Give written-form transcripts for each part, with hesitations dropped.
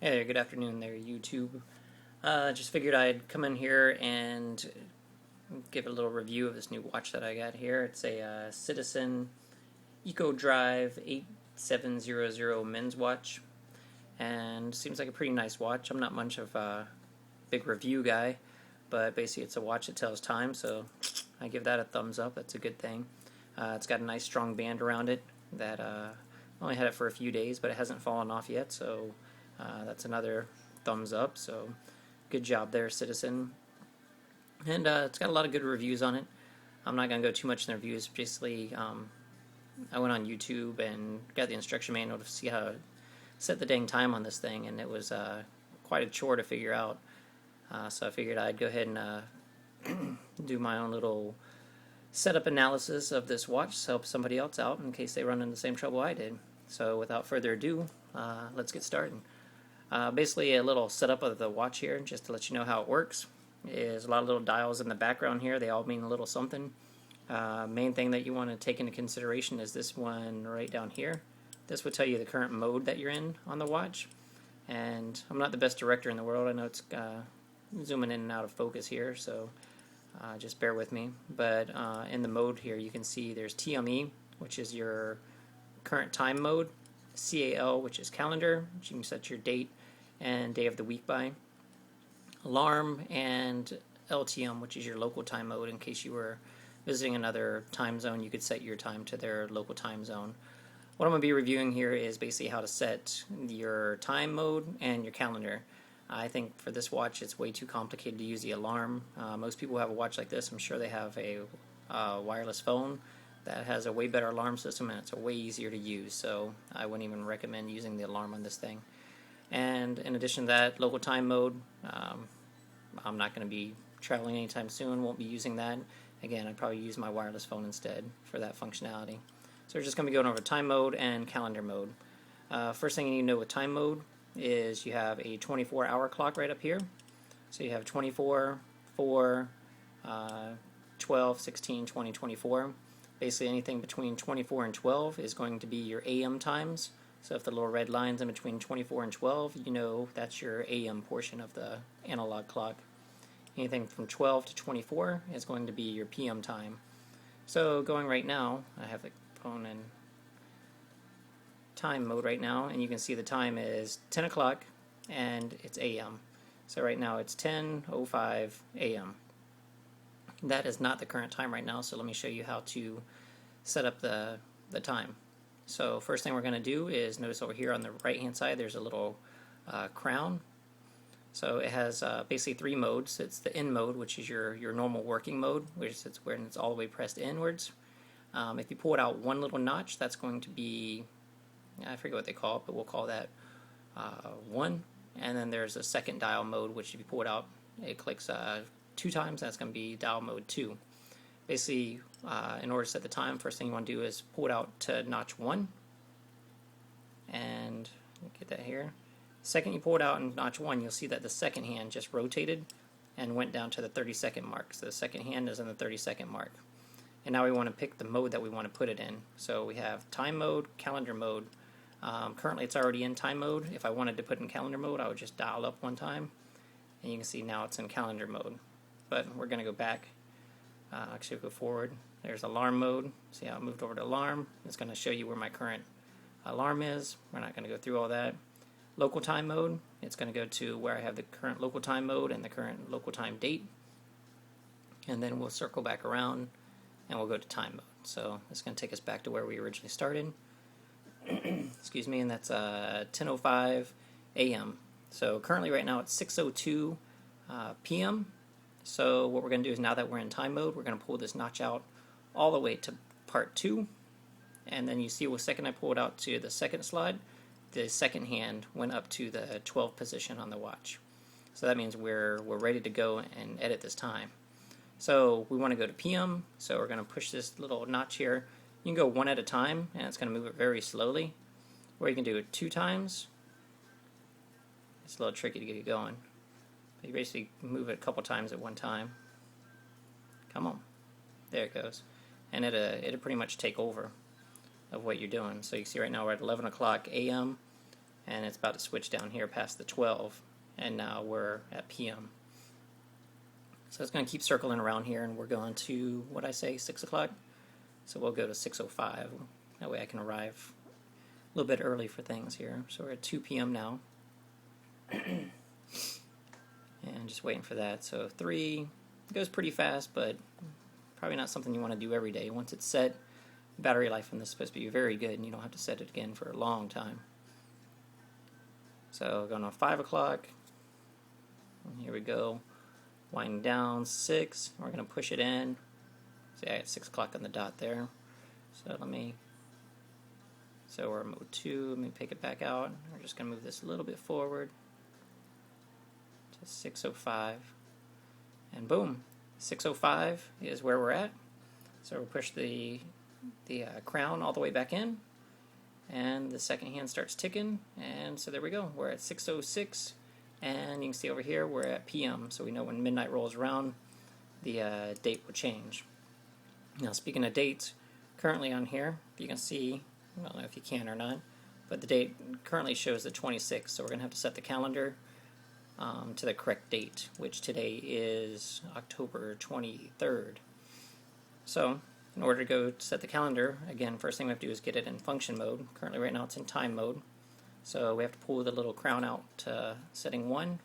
Hey there, good afternoon there, YouTube. Just figured I'd come in here and give a little review of this new watch that I got here. It's a Citizen Eco Drive 8700 men's watch, and seems like a pretty nice watch. I'm not much of a big review guy, but basically it's a watch that tells time, so I give that a thumbs up. That's a good thing. It's got a nice strong band around it that only had it for a few days, but it hasn't fallen off yet, so that's another thumbs up. So good job there, Citizen. And it's got a lot of good reviews on it. I'm not going to go too much in the reviews. Basically, I went on YouTube and got the instruction manual to see how to set the dang time on this thing, and it was quite a chore to figure out. So I figured I'd go ahead and do my own little setup analysis of this watch to help somebody else out in case they run into the same trouble I did. So without further ado, let's get started. Basically a little setup of the watch here, just to let you know how it works. Is a lot of little dials in the background here. They all mean a little something. Main thing that you want to take into consideration is this one right down here. This will tell you the current mode that you're in on the watch. And I'm not the best director in the world. I know it's zooming in and out of focus here, so just bear with me. But in the mode here, you can see there's TME, which is your current time mode, CAL, which is calendar, which you can set your date and day of the week by, alarm, and LTM, which is your local time mode. In case you were visiting another time zone, you could set your time to their local time zone. What I'm going to be reviewing here is basically how to set your time mode and your calendar. I think for this watch it's way too complicated to use the alarm. Most people who have a watch like this, I'm sure they have a wireless phone that has a way better alarm system, and it's way easier to use, so I wouldn't even recommend using the alarm on this thing. And in addition to that, local time mode, I'm not going to be traveling anytime soon, won't be using that. Again, I'd probably use my wireless phone instead for that functionality. So we're just going to be going over time mode and calendar mode. First thing you need to know with time mode is you have a 24-hour clock right up here. So you have 24, 4, 12, 16, 20, 24. Basically anything between 24 and 12 is going to be your AM times. So if the little red line's in between 24 and 12, you know that's your AM portion of the analog clock. Anything from 12 to 24 is going to be your PM time. So going right now, I have the phone in time mode right now, and you can see the time is 10 o'clock and it's AM. So right now it's 10:05 AM. That is not the current time right now, so let me show you how to set up the time. So first thing we're going to do is notice over here on the right hand side there's a little crown. So it has basically three modes. It's the in mode, which is your normal working mode, which is where it's all the way pressed inwards. If you pull it out one little notch, that's going to be, I forget what they call it, but we'll call that 1. And then there's a second dial mode, which if you pull it out, it clicks 2 times, that's going to be dial mode 2. Basically, in order to set the time, first thing you want to do is pull it out to notch 1. And get that here. Second you pull it out in notch 1, you'll see that the second hand just rotated and went down to the 30-second mark. So the second hand is in the 30-second mark. And now we want to pick the mode that we want to put it in. So we have time mode, calendar mode. Currently it's already in time mode. If I wanted to put in calendar mode, I would just dial up one time. And you can see now it's in calendar mode. But we're going to go back. Actually go forward. There's alarm mode. See how I moved over to alarm. It's going to show you where my current alarm is. We're not going to go through all that. Local time mode. It's going to go to where I have the current local time mode and the current local time date. And then we'll circle back around and we'll go to time mode. So it's going to take us back to where we originally started. Excuse me, and that's 10:05 AM. So currently right now it's 6:02 PM. So what we're going to do is, now that we're in time mode, we're going to pull this notch out all the way to part 2. And then you see the second I pull it out to the second slide, the second hand went up to the 12th position on the watch. So that means we're ready to go and edit this time. So we want to go to PM, so we're going to push this little notch here. You can go one at a time, and it's going to move it very slowly. Or you can do it 2 times. It's a little tricky to get it going. You basically move it a couple times at one time. Come on. There it goes. And it'll pretty much take over of what you're doing. So you can see right now we're at 11 o'clock AM, and it's about to switch down here past the 12, and now we're at PM. So it's going to keep circling around here, and we're going to, what I say, 6 o'clock? So we'll go to 6:05. That way I can arrive a little bit early for things here. So we're at 2 p.m. now. And just waiting for that. So 3 goes pretty fast, but probably not something you want to do every day. Once it's set, battery life on this is supposed to be very good, and you don't have to set it again for a long time. So going on 5 o'clock. Here we go. Winding down 6. We're going to push it in. See, I got 6 o'clock on the dot there. So we're in mode 2. Let me pick it back out. We're just going to move this a little bit forward to 6:05. And boom, 6:05 is where we're at. So we'll push the crown all the way back in. And the second hand starts ticking. And so there we go. We're at 6:06. And you can see over here we're at PM. So we know when midnight rolls around, the date will change. Now, speaking of dates, currently on here, you can see, I don't know if you can or not, but the date currently shows the 26th, so we're going to have to set the calendar to the correct date, which today is October 23rd. So, in order to go set the calendar, again, first thing we have to do is get it in function mode. Currently, right now, it's in time mode. So we have to pull the little crown out to setting 1.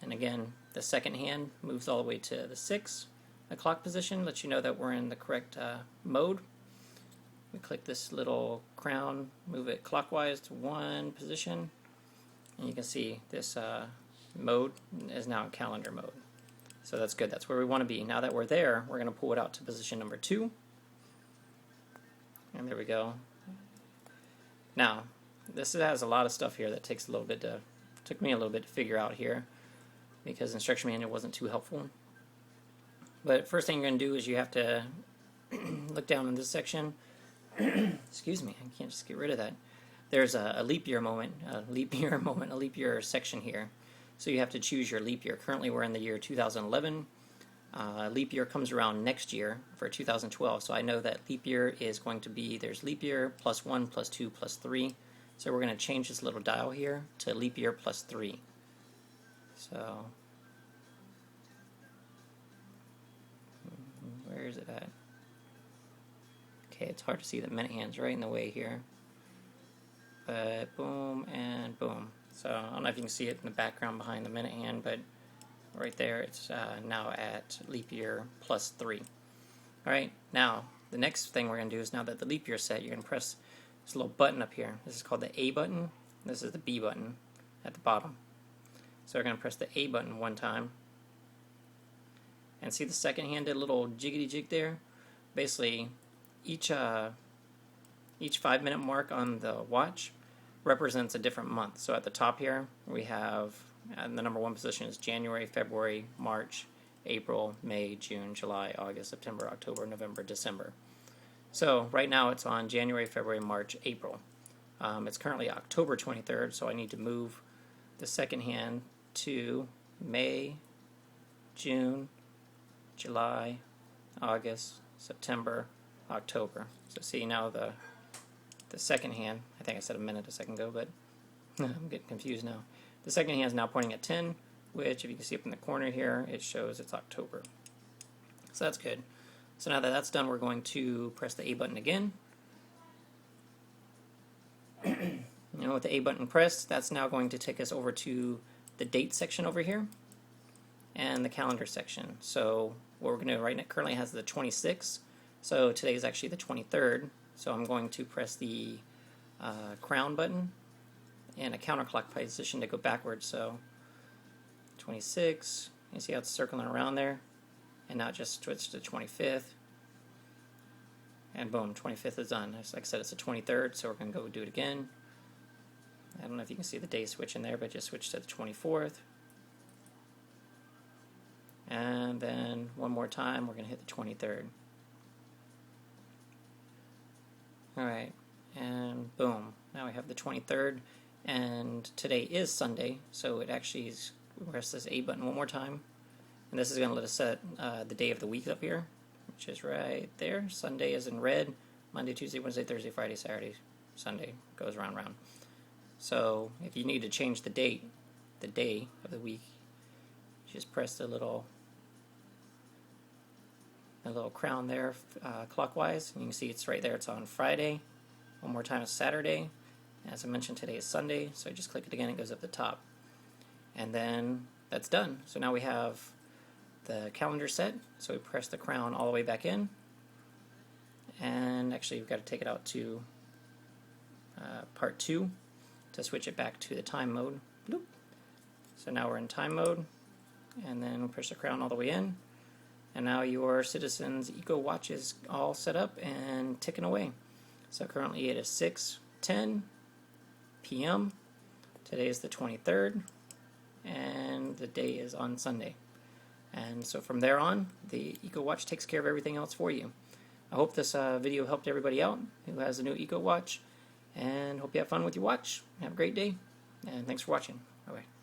And again, the second hand moves all the way to the 6 o'clock position, lets you know that we're in the correct mode. We click this little crown, move it clockwise to 1 position, and you can see this mode is now in calendar mode. So that's good, that's where we want to be. Now that we're there, we're going to pull it out to position number 2. And there we go. Now, this has a lot of stuff here that took me a little bit to figure out here, because the instruction manual wasn't too helpful. But first thing you're going to do is you have to look down in this section. Excuse me, I can't just get rid of that. There's a leap year section here. So you have to choose your leap year. Currently we're in the year 2011. Leap year comes around next year for 2012. So I know that leap year is going to be, there's leap year +1, +2, +3. So we're going to change this little dial here to leap year +3. So where is it at? Okay, it's hard to see the minute hands right in the way here. But boom and boom. So I don't know if you can see it in the background behind the minute hand, but right there it's now at leap year +3. Alright, now the next thing we're going to do is, now that the leap year is set, you're going to press this little button up here. This is called the A button. This is the B button at the bottom. So we're going to press the A button 1 time. And see the second hand did a little jiggity jig there? Basically, each 5-minute mark on the watch represents a different month. So at the top here, we have, the number 1 position is January, February, March, April, May, June, July, August, September, October, November, December. So right now it's on January, February, March, April. It's currently October 23rd, so I need to move the second hand to May, June, July, August, September, October. So see now the second hand, I think I said a minute a second ago, but I'm getting confused now. The second hand is now pointing at 10, which if you can see up in the corner here, it shows it's October. So that's good. So now that that's done, we're going to press the A button again. With the A button pressed, that's now going to take us over to the date section over here and the calendar section. So what we're going to do right now, currently has the 26th, so today is actually the 23rd. So I'm going to press the crown button and a counterclock position to go backwards. So 26, you see how it's circling around there, and now it just switched to 25th, and boom, 25th is done. Like I said, it's the 23rd, so we're going to go do it again. I don't know if you can see the day switch in there, but just switch to the 24th. And then one more time, we're going to hit the 23rd. Alright, and boom. Now we have the 23rd, and today is Sunday, so it actually is, press this A button one more time. And this is going to let us set the day of the week up here, which is right there. Sunday is in red. Monday, Tuesday, Wednesday, Thursday, Friday, Saturday, Sunday. Goes round, round. So if you need to change the day of the week, just press the little crown there clockwise, and you can see it's right there. It's on Friday. One more time, it's Saturday. As I mentioned, today is Sunday, so I just click it again, it goes up the top. And then that's done. So now we have the calendar set, so we press the crown all the way back in, and actually we've got to take it out to part 2 to switch it back to the time mode. Bloop. So now we're in time mode, and then push the crown all the way in, and now your Citizens Eco Watch is all set up and ticking away. So currently it is 6:10 p.m. Today is the 23rd, and the day is on Sunday. And so from there on, the Eco Watch takes care of everything else for you. I hope this video helped everybody out who has a new Eco Watch, and hope you have fun with your watch. Have a great day, and thanks for watching. Bye-bye.